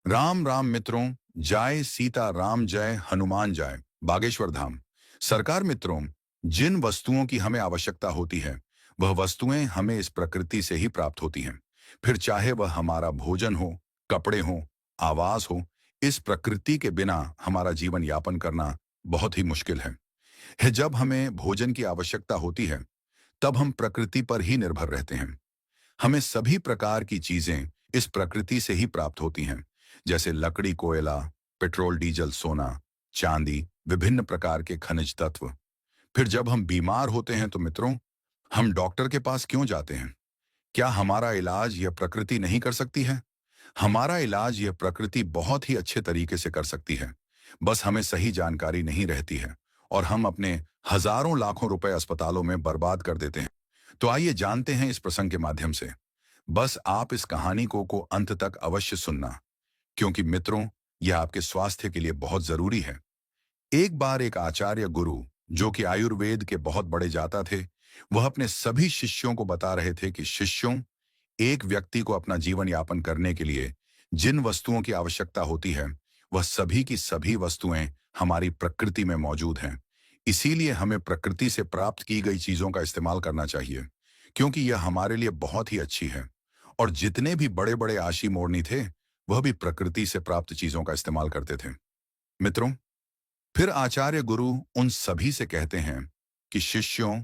राम राम मित्रों। जय सीता राम, जय हनुमान, जय बागेश्वर धाम। सरकार मित्रों, जिन वस्तुओं की हमें आवश्यकता होती है वह वस्तुएं हमें इस प्रकृति से ही प्राप्त होती हैं। फिर चाहे वह हमारा भोजन हो, कपड़े हो, आवास हो, इस प्रकृति के बिना हमारा जीवन यापन करना बहुत ही मुश्किल है। जब हमें भोजन की आवश्यकता होती है तब हम प्रकृति पर ही निर्भर रहते हैं। हमें सभी प्रकार की चीजें इस प्रकृति से ही प्राप्त होती हैं, जैसे लकड़ी, कोयला, पेट्रोल, डीजल, सोना, चांदी, विभिन्न प्रकार के खनिज तत्व। फिर जब हम बीमार होते हैं तो मित्रों, हम डॉक्टर के पास क्यों जाते हैं? क्या हमारा इलाज यह प्रकृति नहीं कर सकती है? हमारा इलाज यह प्रकृति बहुत ही अच्छे तरीके से कर सकती है। बस हमें सही जानकारी नहीं रहती है और हम अपने हजारों लाखों रुपए अस्पतालों में बर्बाद कर देते हैं। तो आइए जानते हैं इस प्रसंग के माध्यम से। बस आप इस कहानी को अंत तक अवश्य सुनना, क्योंकि मित्रों, यह आपके स्वास्थ्य के लिए बहुत जरूरी है। एक बार एक आचार्य गुरु, जो कि आयुर्वेद के बहुत बड़े जाता थे, वह अपने सभी शिष्यों को बता रहे थे कि शिष्यों, एक व्यक्ति को अपना जीवन यापन करने के लिए जिन वस्तुओं की आवश्यकता होती है वह सभी की सभी वस्तुएं हमारी प्रकृति में मौजूद हैं। इसीलिए हमें प्रकृति से प्राप्त की गई चीजों का इस्तेमाल करना चाहिए, क्योंकि यह हमारे लिए बहुत ही अच्छी है। और जितने भी बड़े बड़े आशी मोरनी थे, वह भी प्रकृति से प्राप्त चीजों का इस्तेमाल करते थे। मित्रों, फिर आचार्य गुरु उन सभी से कहते हैं कि शिष्यों,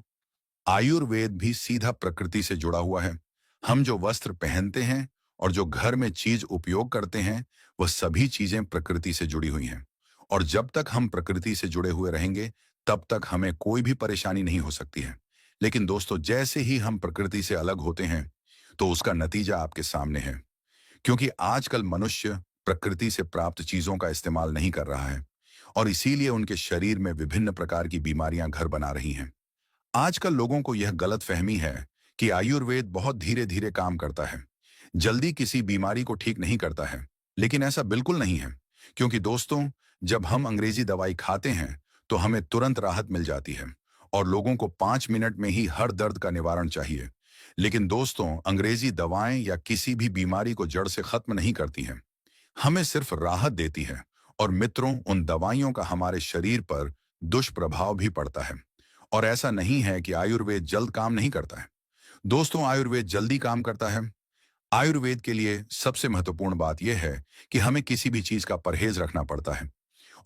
आयुर्वेद भी सीधा प्रकृति से जुड़ा हुआ है। हम जो वस्त्र पहनते हैं और जो घर में चीज उपयोग करते हैं, वह सभी चीजें प्रकृति से जुड़ी हुई हैं। और जब तक हम प्रकृति से जुड़े हुए रहेंगे, तब तक हमें कोई भी परेशानी नहीं हो सकती है। लेकिन दोस्तों, जैसे ही हम प्रकृति से अलग होते हैं, तो उसका नतीजा आपके सामने है। क्योंकि आजकल मनुष्य प्रकृति से प्राप्त चीजों का इस्तेमाल नहीं कर रहा है और इसीलिए उनके शरीर में विभिन्न प्रकार की बीमारियां घर बना रही हैं। आजकल लोगों को यह गलत फहमी है कि आयुर्वेद बहुत धीरे धीरे काम करता है, जल्दी किसी बीमारी को ठीक नहीं करता है। लेकिन ऐसा बिल्कुल नहीं है, क्योंकि दोस्तों, जब हम अंग्रेजी दवाई खाते हैं तो हमें तुरंत राहत मिल जाती है और लोगों को 5 मिनट में ही हर दर्द का निवारण चाहिए। लेकिन दोस्तों, अंग्रेजी दवाएं या किसी भी बीमारी को जड़ से खत्म नहीं करती हैं, हमें सिर्फ राहत देती है। और मित्रों, उन दवाइयों का हमारे शरीर पर दुष्प्रभाव भी पड़ता है। और ऐसा नहीं है कि आयुर्वेद जल्द काम नहीं करता है। दोस्तों, आयुर्वेद जल्दी काम करता है। आयुर्वेद के लिए सबसे महत्वपूर्ण बात यह है कि हमें किसी भी चीज का परहेज रखना पड़ता है।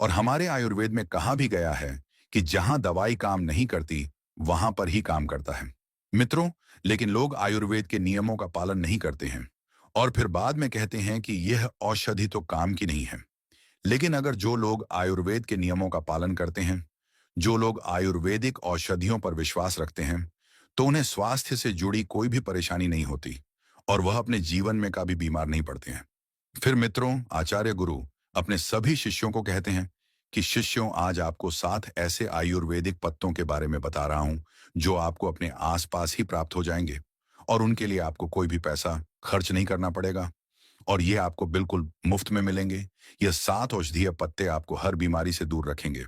और हमारे आयुर्वेद में कहा भी गया है कि जहां दवाई काम नहीं करती, वहां पर ही काम करता है। मित्रों, लेकिन लोग आयुर्वेद के नियमों का पालन नहीं करते हैं और फिर बाद में कहते हैं कि यह औषधि तो काम की नहीं है। लेकिन अगर जो लोग आयुर्वेद के नियमों का पालन करते हैं, जो लोग आयुर्वेदिक औषधियों पर विश्वास रखते हैं, तो उन्हें स्वास्थ्य से जुड़ी कोई भी परेशानी नहीं होती और वह अपने जीवन में कभी बीमार नहीं पड़ते हैं। फिर मित्रों, आचार्य गुरु अपने सभी शिष्यों को कहते हैं कि शिष्यों, आज आपको 7 ऐसे आयुर्वेदिक पत्तों के बारे में बता रहा हूं जो आपको अपने आसपास ही प्राप्त हो जाएंगे और उनके लिए आपको कोई भी पैसा खर्च नहीं करना पड़ेगा और ये आपको बिल्कुल मुफ्त में मिलेंगे। यह 7 औषधीय पत्ते आपको हर बीमारी से दूर रखेंगे।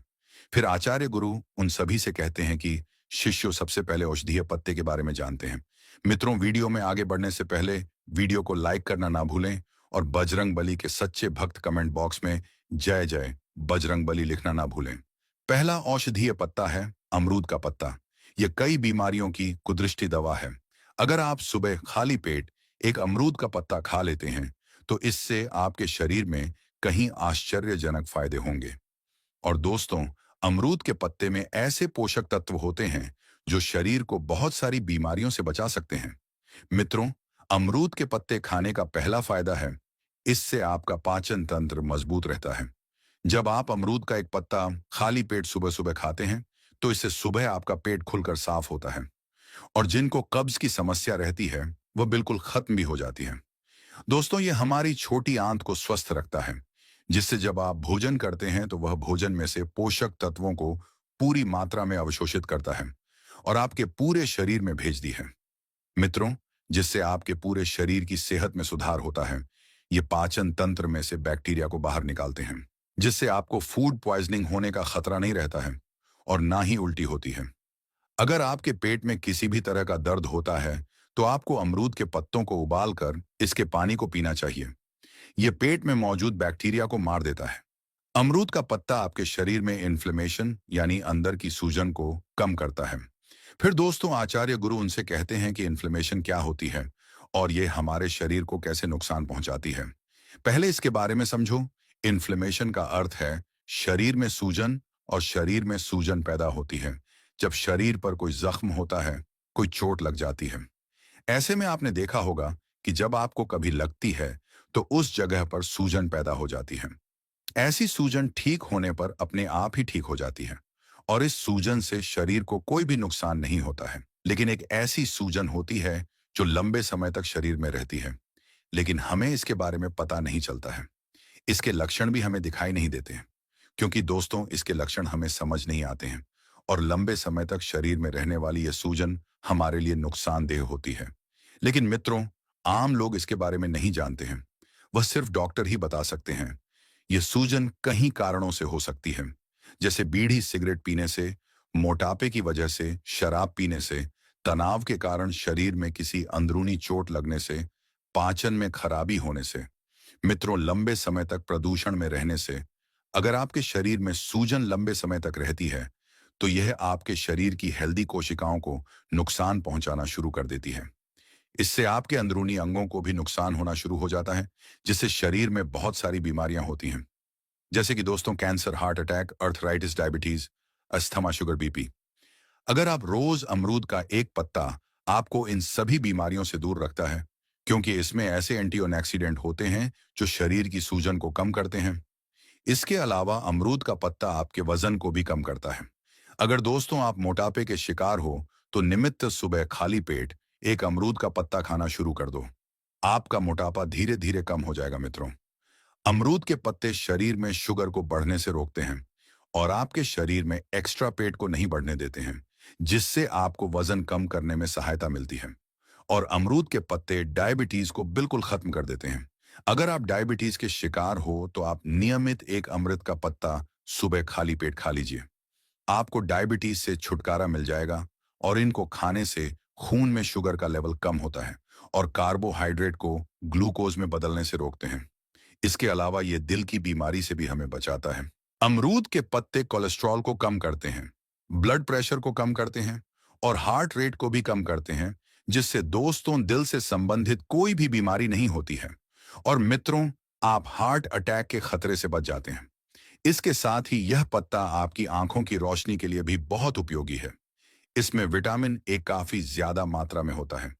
फिर आचार्य गुरु उन सभी से कहते हैं कि शिष्यों, सबसे पहले औषधीय पत्ते के बारे में जानते हैं। मित्रों, वीडियो में आगे बढ़ने से पहले वीडियो को लाइक करना ना भूलें और बजरंग बली के सच्चे भक्त कमेंट बॉक्स में जय जय बजरंग बली लिखना ना भूलें। पहला औषधीय पत्ता है अमरूद का पत्ता। यह कई बीमारियों की कुदृष्टि दवा है। अगर आप सुबह खाली पेट एक अमरूद का पत्ता खा लेते हैं, तो इससे आपके शरीर में कहीं आश्चर्यजनक फायदे होंगे। और दोस्तों, अमरूद के पत्ते में ऐसे पोषक तत्व होते हैं जो शरीर को बहुत सारी बीमारियों से बचा सकते हैं। मित्रों, अमरूद के पत्ते खाने का पहला फायदा है, इससे आपका पाचन तंत्र मजबूत रहता है। जब आप अमरूद का एक पत्ता खाली पेट सुबह सुबह खाते हैं, तो इससे सुबह आपका पेट खुलकर साफ होता है और जिनको कब्ज की समस्या रहती है, वह बिल्कुल खत्म भी हो जाती है। दोस्तों, ये हमारी छोटी आंत को स्वस्थ रखता है, जिससे जब आप भोजन करते हैं तो वह भोजन में से पोषक तत्वों को पूरी मात्रा में अवशोषित करता है और आपके पूरे शरीर में भेज दी है। मित्रों, जिससे आपके पूरे शरीर की सेहत में सुधार होता है। ये पाचन तंत्र में से बैक्टीरिया को बाहर निकालते हैं, जिससे आपको फूड पॉइजनिंग होने का खतरा नहीं रहता है और ना ही उल्टी होती है। अगर आपके पेट में किसी भी तरह का दर्द होता है, तो आपको अमरूद के पत्तों को उबालकर इसके पानी को पीना चाहिए। ये पेट में मौजूद बैक्टीरिया को मार देता है। अमरूद का पत्ता आपके शरीर में इन्फ्लेमेशन यानी अंदर की सूजन को कम करता है। फिर दोस्तों, आचार्य गुरु उनसे कहते हैं कि इन्फ्लेमेशन क्या होती है और ये हमारे शरीर को कैसे नुकसान पहुंचाती है। पहले इसके बारे में समझो। इन्फ्लेमेशन का अर्थ है शरीर में सूजन, और शरीर में सूजन पैदा होती है जब शरीर पर कोई जख्म होता है, कोई चोट लग जाती है। ऐसे में आपने देखा होगा कि जब आपको कभी लगती है तो उस जगह पर सूजन पैदा हो जाती है। ऐसी सूजन ठीक होने पर अपने आप ही ठीक हो जाती है और इस सूजन से शरीर को कोई भी नुकसान नहीं होता है। लेकिन एक ऐसी सूजन होती है जो लंबे समय तक शरीर में रहती है, लेकिन हमें इसके बारे में पता नहीं चलता है। इसके लक्षण भी हमें दिखाई नहीं देते हैं, क्योंकि दोस्तों इसके लक्षण हमें समझ नहीं आते हैं और लंबे समय तक शरीर में रहने वाली यह सूजन हमारे लिए नुकसानदेह होती है। लेकिन मित्रों, आम लोग इसके बारे में नहीं जानते हैं। वह सिर्फ डॉक्टर ही बता सकते हैं। यह सूजन कई कारणों से हो सकती है, जैसे बीड़ी सिगरेट पीने से, मोटापे की वजह से, शराब पीने से, तनाव के कारण शरीर में किसी अंदरूनी चोट लगने से, पाचन में खराबी होने से। मित्रों, लंबे समय तक प्रदूषण में रहने से। अगर आपके शरीर में सूजन लंबे समय तक रहती है तो यह आपके शरीर की हेल्दी कोशिकाओं को नुकसान पहुंचाना शुरू कर देती है। इससे आपके अंदरूनी अंगों को भी नुकसान होना शुरू हो जाता है, जिससे शरीर में बहुत सारी बीमारियां होती हैं, जैसे कि दोस्तों cancer, heart attack, arthritis, diabetes, asthma, sugar, BP. अगर आप रोज अमरूद का एक पत्ता आपको इन सभी बीमारियों से दूर रखता है, क्योंकि इसमें ऐसे एंटीऑक्सीडेंट होते हैं जो शरीर की सूजन को कम करते हैं। इसके अलावा अमरूद का पत्ता आपके वजन को भी कम करता है। अगर दोस्तों आप मोटापे के शिकार हो तो नियमित सुबह खाली पेट एक अमरूद का पत्ता खाना शुरू कर दो। आपका मोटापा धीरे धीरे कम हो जाएगा मित्रों। अमरूद के पत्ते शरीर में शुगर को बढ़ने से रोकते हैं और आपके शरीर में एक्स्ट्रा पेट को नहीं बढ़ने देते हैं, जिससे आपको वजन कम करने में सहायता मिलती है। और अमरूद के पत्ते डायबिटीज को बिल्कुल खत्म कर देते हैं। अगर आप डायबिटीज के शिकार हो तो आप नियमित एक अमृत का पत्ता सुबह खाली पेट खा लीजिए। आपको डायबिटीज से छुटकारा मिल जाएगा और इनको खाने से खून में शुगर का लेवल कम होता है और कार्बोहाइड्रेट को ग्लूकोज में बदलने से रोकते हैं। इसके अलावा ये दिल की बीमारी से भी हमें बचाता है। अमरूद के पत्ते कोलेस्ट्रॉल को कम करते हैं, ब्लड प्रेशर को कम करते हैं और हार्ट रेट को भी कम करते हैं, जिससे दोस्तों दिल से संबंधित कोई भी बीमारी नहीं होती है। और मित्रों, आप हार्ट अटैक के खतरे से बच जाते हैं। इसके साथ ही यह पत्ता आपकी आंखों की रोशनी के लिए भी बहुत उपयोगी है। इसमें विटामिन ए काफी ज्यादा मात्रा में होता है,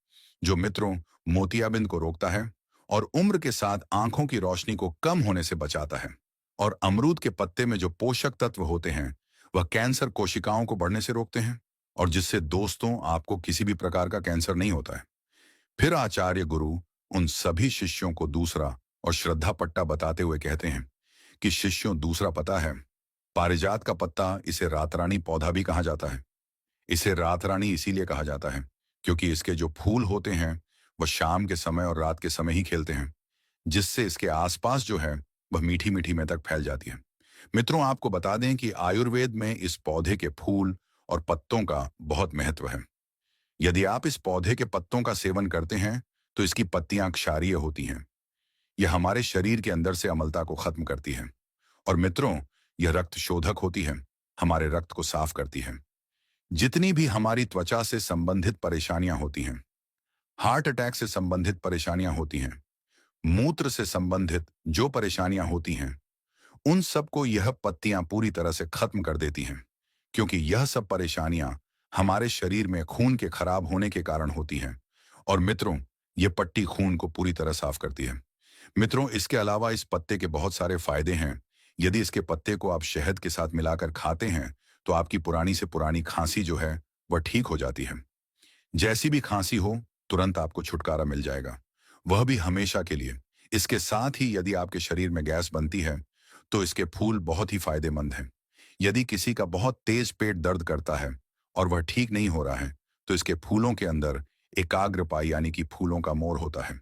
जो मित्रों मोतियाबिंद को रोकता है और उम्र के साथ आंखों की रोशनी को कम होने से बचाता है। और अमरूद के पत्ते में जो पोषक तत्व होते हैं वह कैंसर कोशिकाओं को बढ़ने से रोकते हैं, और जिससे दोस्तों आपको किसी भी प्रकार का कैंसर नहीं होता है। फिर आचार्य गुरु उन सभी शिष्यों को दूसरा और श्रद्धा पट्टा बताते हुए कहते हैं कि शिष्यों, दूसरा पता है, पारिजात का पत्ता, इसे रातरानी पौधा भी कहा जाता है। इसे रातरानी इसीलिए कहा जाता है क्योंकि इसके जो फूल होते हैं वह शाम के समय और रात के समय ही खिलते हैं, जिससे इसके आसपास जो है वह मीठी मीठी में तक फैल जाती है। मित्रों, आपको बता दें कि आयुर्वेद में इस पौधे के फूल और पत्तों का बहुत महत्व है। यदि आप इस पौधे के पत्तों का सेवन करते हैं तो इसकी पत्तियां क्षारीय होती हैं। यह हमारे शरीर के अंदर से अम्लता को खत्म करती है। और मित्रों, यह रक्त शोधक होती है, हमारे रक्त को साफ करती है। जितनी भी हमारी त्वचा से संबंधित परेशानियां होती हैं, हार्ट अटैक से संबंधित परेशानियां होती हैं, मूत्र से संबंधित जो परेशानियां होती हैं, उन सबको यह पत्तियां पूरी तरह से खत्म कर देती हैं, क्योंकि यह सब परेशानियां हमारे शरीर में खून के खराब होने के कारण होती हैं। और मित्रों, यह पट्टी खून को पूरी तरह साफ करती है। मित्रों, इसके अलावा इस पत्ते के बहुत सारे फायदे हैं। यदि इसके पत्ते को आप शहद के साथ मिलाकर खाते हैं तो आपकी पुरानी से पुरानी खांसी जो है वह ठीक हो जाती है। जैसी भी खांसी हो, तुरंत आपको छुटकारा मिल जाएगा, वह भी हमेशा के लिए। इसके साथ ही यदि आपके शरीर में गैस बनती है तो इसके फूल बहुत ही फायदेमंद हैं। यदि किसी का बहुत तेज पेट दर्द करता है और वह ठीक नहीं हो रहा है तो इसके फूलों के अंदर एकाग्रपाई यानी कि फूलों का मोर होता है।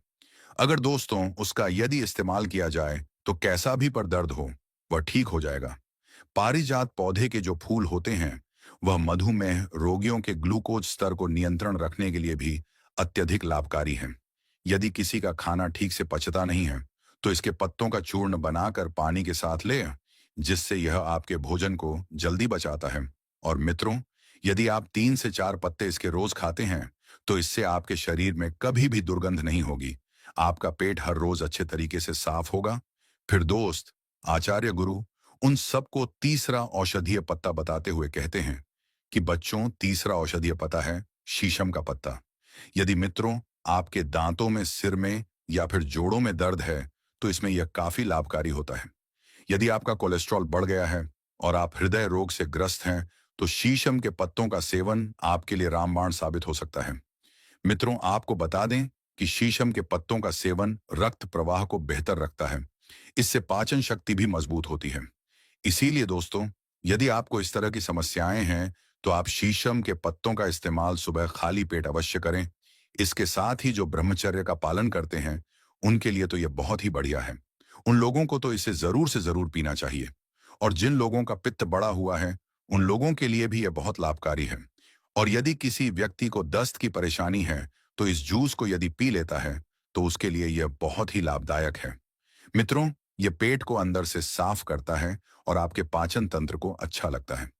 अगर दोस्तों उसका यदि इस्तेमाल किया जाए तो कैसा भी पर दर्द हो वह ठीक हो जाएगा। पारिजात पौधे के जो फूल होते हैं वह मधुमेह रोगियों के ग्लूकोज स्तर को नियंत्रण रखने के लिए भी अत्यधिक लाभकारी हैं। यदि किसी का खाना ठीक से पचता नहीं है तो इसके पत्तों का चूर्ण बनाकर पानी के साथ लें, जिससे यह आपके भोजन को जल्दी बचाता है। और मित्रों, यदि आप 3 से 4 पत्ते इसके रोज खाते हैं, तो इससे आपके शरीर में कभी भी दुर्गंध नहीं होगी। आपका पेट हर रोज अच्छे तरीके से साफ होगा। फिर दोस्त, आचार्य गुरु उन सबको तीसरा औषधीय पत्ता बताते हुए कहते हैं कि बच्चों, तीसरा औषधीय पत्ता है शीशम का पत्ता। यदि मित्रों आपके दांतों में, सिर में या फिर जोड़ों में दर्द है, तो इसमें यह काफी लाभकारी होता है। यदि आपका कोलेस्ट्रॉल बढ़ गया है और आप हृदय रोग से ग्रस्त हैं, तो शीशम के पत्तों का सेवन आपके लिए रामबाण साबित हो सकता है। मित्रों, आपको बता दें कि शीशम के पत्तों का सेवन रक्त प्रवाह को बेहतर रखता है। इससे पाचन शक्ति भी मजबूत होती है। इसीलिए दोस्तों, यदि आपको इस तरह की समस्याएं हैं, तो आप शीशम के पत्तों का इस्तेमाल सुबह खाली पेट अवश्य करें। इसके साथ ही जो ब्रह्मचर्य का पालन करते हैं, उनके लिए तो यह बहुत ही बढ़िया है। उन लोगों को तो इसे जरूर से जरूर पीना चाहिए। और जिन लोगों का पित्त बढ़ा हुआ है, उन लोगों के लिए भी यह बहुत लाभकारी है। और यदि किसी व्यक्ति को दस्त की परेशानी है, तो इस जूस को यदि पी लेता है, तो उसके लिए यह बहुत ही लाभदायक है। मित्रों, यह पेट को अंदर से साफ करता है और आपके पाचन तंत्र को अच्छा लगता है।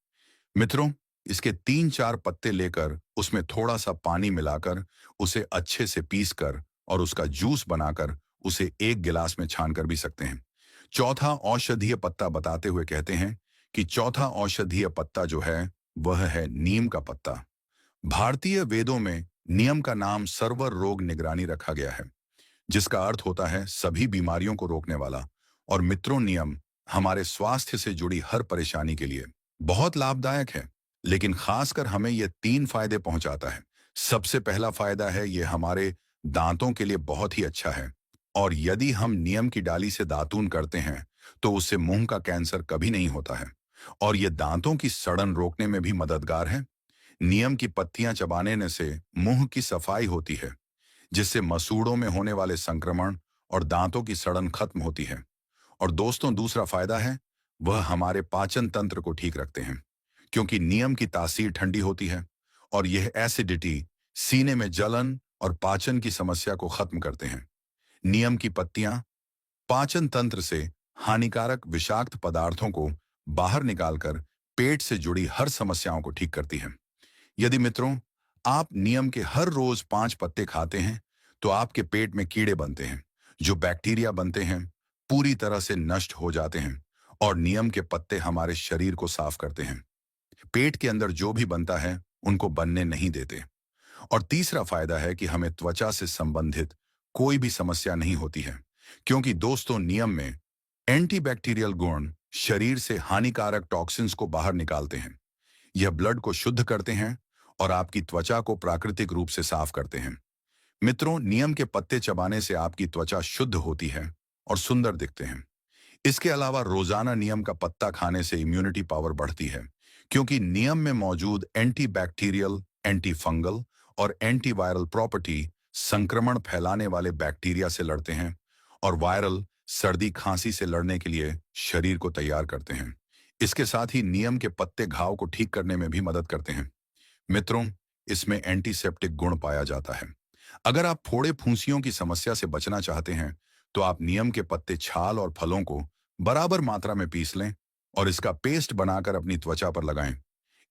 मित्रों, इसके 3-4 पत्ते लेकर उसमें थोड़ा सा पानी मिलाकर उसे अच्छे से पीसकर और उसका जूस बनाकर उसे 1 गिलास में छान कर भी सकते हैं। चौथा औषधीय पत्ता बताते हुए कहते हैं कि चौथा औषधीय पत्ता जो है, वह है नीम का पत्ता। भारतीय वेदों में नियम का नाम सर्व रोग निगरानी रखा गया है, जिसका अर्थ होता है सभी बीमारियों को रोकने वाला। और मित्रों, नियम हमारे स्वास्थ्य से जुड़ी हर परेशानी के लिए बहुत लाभदायक है, लेकिन खासकर हमें यह 3 फायदे पहुंचाता है। सबसे पहला फायदा है, यह हमारे दांतों के लिए बहुत ही अच्छा है। और यदि हम नियम की डाली से दातून करते हैं, तो उससे मुंह का कैंसर कभी नहीं होता है। और यह दांतों की सड़न रोकने में भी मददगार है। नियम की पत्तियां चबाने से मुंह की सफाई होती है, जिससे मसूड़ों में होने वाले संक्रमण और दांतों की सड़न खत्म होती है। और दोस्तों, दूसरा फायदा है, वह हमारे पाचन तंत्र को ठीक रखते हैं, क्योंकि नियम की तासीर ठंडी होती है और यह एसिडिटी, सीने में जलन और पाचन की समस्या को खत्म करते हैं। नियम की पत्तियां पाचन तंत्र से हानिकारक विषाक्त पदार्थों को बाहर निकालकर पेट से जुड़ी हर समस्याओं को ठीक करती हैं। यदि मित्रों आप नियम के हर रोज 5 पत्ते खाते हैं, तो आपके पेट में कीड़े बनते हैं। जो बैक्टीरिया बनते हैं, पूरी तरह से नष्ट हो जाते हैं। और नियम के पत्ते हमारे शरीर को साफ करते हैं। पेट के अंदर जो भी बनता है, उनको बनने नहीं देते। और तीसरा फायदा है कि हमें त्वचा से संबंधित कोई भी समस्या नहीं होती है, क्योंकि दोस्तों नियम में एंटीबैक्टीरियल गुण शरीर से हानिकारक टॉक्सिन्स को बाहर निकालते हैं। यह ब्लड को शुद्ध करते हैं और आपकी त्वचा को प्राकृतिक रूप से साफ करते हैं। मित्रों, नियम के पत्ते चबाने से आपकी त्वचा शुद्ध होती है और सुंदर दिखते हैं। इसके अलावा रोजाना नियम का पत्ता खाने से इम्यूनिटी पावर बढ़ती है, क्योंकि नियम में मौजूद एंटीबैक्टीरियल, एंटी फंगल और एंटीवायरल प्रॉपर्टी संक्रमण फैलाने वाले बैक्टीरिया से लड़ते हैं और वायरल सर्दी खांसी से लड़ने के लिए शरीर को तैयार करते हैं। इसके साथ ही नियम के पत्ते घाव को ठीक करने में भी मदद करते हैं। मित्रों, इसमें एंटीसेप्टिक गुण पाया जाता है। अगर आप फोड़े फुंसियों की समस्या से बचना चाहते हैं, तो आप नियम के पत्ते, छाल और फलों को बराबर मात्रा में पीस लें और इसका पेस्ट बनाकर अपनी त्वचा पर लगाएं।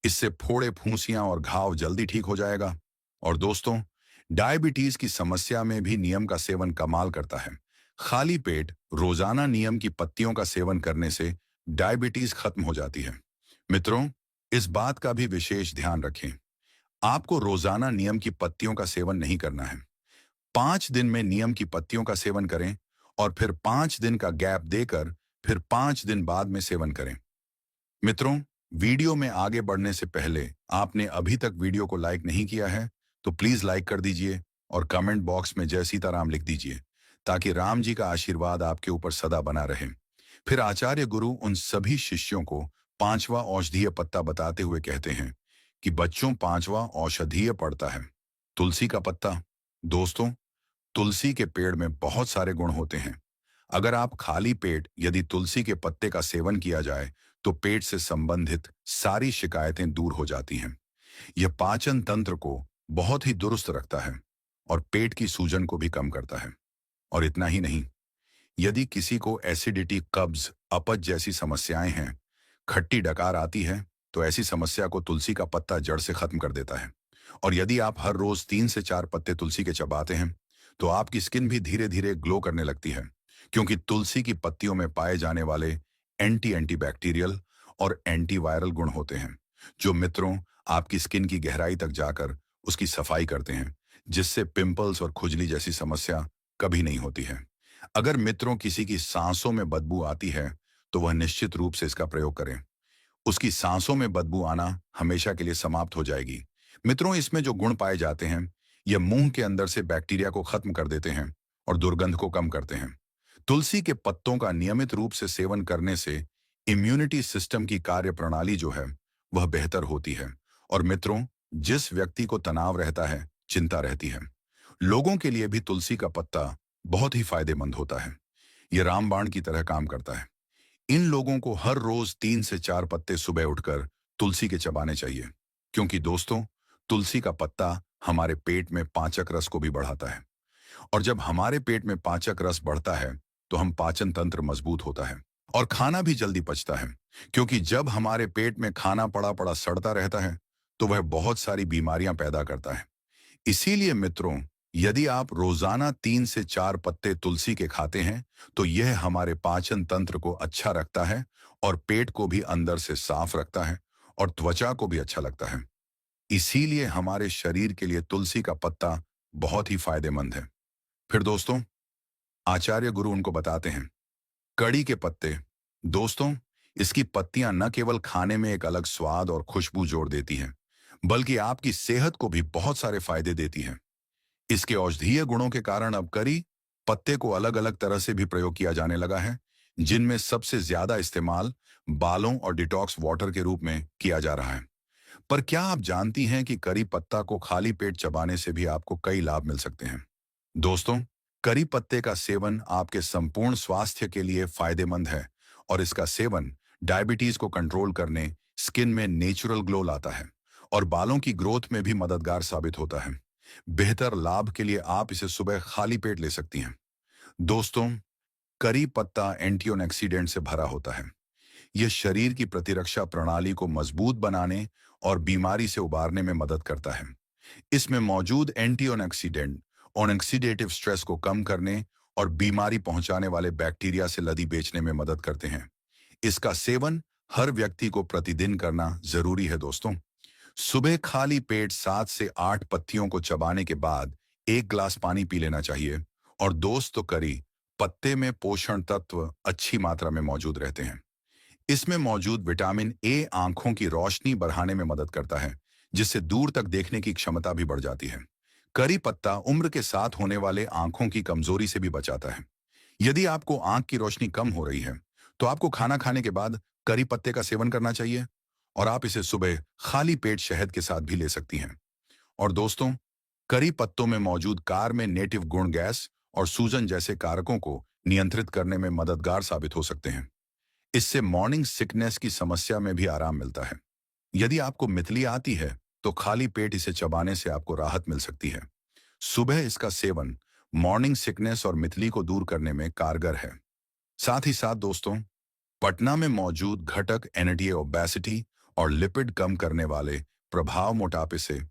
इससे फोड़े फुंसियां और घाव जल्दी ठीक हो जाएगा। और दोस्तों, डायबिटीज की समस्या में भी नियम का सेवन कमाल करता है। खाली पेट रोजाना नियम की पत्तियों का सेवन करने से डायबिटीज खत्म हो जाती है। मित्रों, इस बात का भी विशेष ध्यान रखें, आपको रोजाना नियम की पत्तियों का सेवन नहीं करना है। 5 दिन में नियम की पत्तियों का सेवन करें और फिर 5 दिन का गैप देकर फिर 5 दिन बाद में सेवन करें। मित्रों, वीडियो में आगे बढ़ने से पहले आपने अभी तक वीडियो को लाइक नहीं किया है, तो प्लीज लाइक कर दीजिए और कमेंट बॉक्स में जय सीताराम लिख दीजिए, ताकि राम जी का आशीर्वाद आपके ऊपर सदा बना रहे। फिर आचार्य गुरु उन सभी शिष्यों को 5वां औषधीय पत्ता बताते हुए कहते हैं कि बच्चों, 5वां औषधीय पड़ता है तुलसी का पत्ता। दोस्तों, तुलसी के पेड़ में बहुत सारे गुण होते हैं। अगर आप खाली पेट यदि तुलसी के पत्ते का सेवन किया जाए, तो पेट से संबंधित सारी शिकायतें दूर हो जाती हैं। यह पाचन तंत्र को बहुत ही दुरुस्त रखता है और पेट की सूजन को भी कम करता है। और इतना ही नहीं, यदि किसी को एसिडिटी, कब्ज, अपच जैसी समस्याएं हैं, खट्टी डकार आती है, तो ऐसी समस्या को तुलसी का पत्ता जड़ से खत्म कर देता है। और यदि आप हर रोज 3 से 4 पत्ते तुलसी के चबाते हैं, तो आपकी स्किन भी धीरे धीरे ग्लो करने लगती है, क्योंकि तुलसी की पत्तियों में पाए जाने वाले एंटीबैक्टीरियल और एंटीवायरल गुण होते हैं, जो मित्रों आपकी स्किन की गहराई तक जाकर उसकी सफाई करते हैं, जिससे पिंपल्स और खुजली जैसी समस्या कभी नहीं होती है। अगर मित्रों किसी की सांसों में बदबू आती है, तो वह निश्चित रूप से इसका प्रयोग करें। उसकी सांसों में बदबू आना हमेशा के लिए समाप्त हो जाएगी। मित्रों, इसमें जो गुण पाए जाते हैं, ये मुंह के अंदर से बैक्टीरिया को खत्म कर देते हैं और दुर्गंध को कम करते हैं। तुलसी के पत्तों का नियमित रूप से सेवन करने से इम्यूनिटी सिस्टम की कार्य प्रणाली जो है, वह बेहतर होती है। और मित्रों, जिस व्यक्ति को तनाव रहता है, चिंता रहती है, लोगों के लिए भी तुलसी का पत्ता बहुत ही फायदेमंद होता है। यह रामबाण की तरह काम करता है। इन लोगों को हर रोज 3 से 4 पत्ते सुबह उठकर तुलसी के चबाने चाहिए, क्योंकि दोस्तों, तुलसी का पत्ता हमारे पेट में पाचक रस को भी बढ़ाता है। और जब हमारे पेट में पाचक रस बढ़ता है, तो हम पाचन तंत्र मजबूत होता है और खाना भी जल्दी पचता है, क्योंकि जब हमारे पेट में खाना पड़ा पड़ा सड़ता रहता है, तो वह बहुत सारी बीमारियां पैदा करता है। इसीलिए मित्रों, यदि आप रोजाना 3 से 4 पत्ते तुलसी के खाते हैं, तो यह हमारे पाचन तंत्र को अच्छा रखता है और पेट को भी अंदर से साफ रखता है और त्वचा को भी अच्छा लगता है। इसीलिए हमारे शरीर के लिए तुलसी का पत्ता बहुत ही फायदेमंद है। फिर दोस्तों, आचार्य गुरु उनको बताते हैं कड़ी के पत्ते। दोस्तों, इसकी पत्तियां न केवल खाने में एक अलग स्वाद और खुशबू जोड़ देती हैं, बल्कि आपकी सेहत को भी बहुत सारे फायदे देती हैं। इसके औषधीय गुणों के कारण अब करी पत्ते को अलग अलग तरह से भी प्रयोग किया जाने लगा है, जिनमें सबसे ज्यादा इस्तेमाल बालों और डिटॉक्स वाटर के रूप में किया जा रहा है। पर क्या आप जानती हैं कि करी पत्ता को खाली पेट चबाने से भी आपको कई लाभ मिल सकते हैं? दोस्तों, करी पत्ते का सेवन आपके संपूर्ण स्वास्थ्य के लिए फायदेमंद है और इसका सेवन डायबिटीज को कंट्रोल करने, स्किन में नेचुरल ग्लो लाता है और बालों की ग्रोथ में भी मददगार साबित होता है। बेहतर लाभ के लिए आप इसे सुबह खाली पेट ले सकती हैं। दोस्तों, करी पत्ता एंटीऑक्सीडेंट से भरा होता है। यह शरीर की प्रतिरक्षा प्रणाली को मजबूत बनाने और बीमारी से उबारने में मदद करता है। इसमें मौजूद एंटीऑक्सीडेंट ऑक्सीडेटिव स्ट्रेस को कम करने और बीमारी पहुंचाने वाले बैक्टीरिया से लदी बेचने में मदद करते हैं। इसका सेवन हर व्यक्ति को प्रतिदिन करना जरूरी है दोस्तों। सुबह खाली पेट 7 से 8 पत्तियों को चबाने के बाद 1 गिलास पानी पी लेना चाहिए। और दोस्तों, करी पत्ते में पोषण तत्व अच्छी मात्रा में मौजूद रहते हैं। इसमें मौजूद विटामिन ए आंखों की रोशनी बढ़ाने में मदद करता है, जिससे दूर तक देखने की क्षमता भी बढ़ जाती है। करी पत्ता उम्र के साथ होने वाले आंखों की कमजोरी से भी बचाता है। यदि आपको आंख की रोशनी कम हो रही है, तो आपको खाना खाने के बाद करी पत्ते का सेवन करना चाहिए और आप इसे सुबह खाली पेट शहद के साथ भी ले सकती हैं। और दोस्तों, करी पत्तों में मौजूद कार्बोनेटिव गुण गैस और सूजन जैसे कारकों को नियंत्रित करने में मददगार साबित हो सकते हैं। इससे मॉर्निंग सिकनेस की समस्या में भी आराम मिलता है। यदि आपको मितली आती है, तो खाली पेट इसे चबाने से आपको राहत मिल सकती है। सुबह इसका सेवन मॉर्निंग सिकनेस और मितली को दूर करने में कारगर है। साथ ही साथ दोस्तों, पटना में मौजूद घटक एनएडीए ओबेसिटी और लिपिड कम करने वाले प्रभाव मोटापे से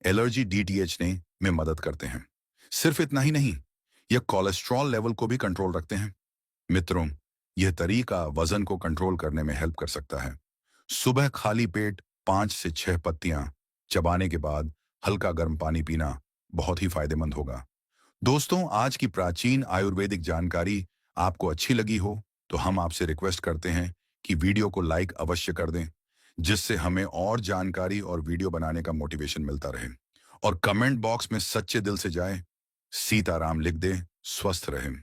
एलर्जी डीटीएच ने में मदद करते हैं। सिर्फ इतना ही नहीं, यह कोलेस्ट्रॉल लेवल को भी कंट्रोल रखते हैं। मित्रों, यह तरीका वजन को कंट्रोल करने में हेल्प कर सकता है। सुबह खाली पेट 5 से 6 पत्तियां चबाने के बाद हल्का गर्म पानी पीना बहुत ही फायदेमंद होगा। दोस्तों, आज की प्राचीन आयुर्वेदिक जानकारी आपको अच्छी लगी हो, तो हम आपसे रिक्वेस्ट करते हैं कि वीडियो को लाइक अवश्य कर दें, जिससे हमें और जानकारी और वीडियो बनाने का मोटिवेशन मिलता रहे। और कमेंट बॉक्स में सच्चे दिल से जाए सीताराम लिख दें। स्वस्थ रहें।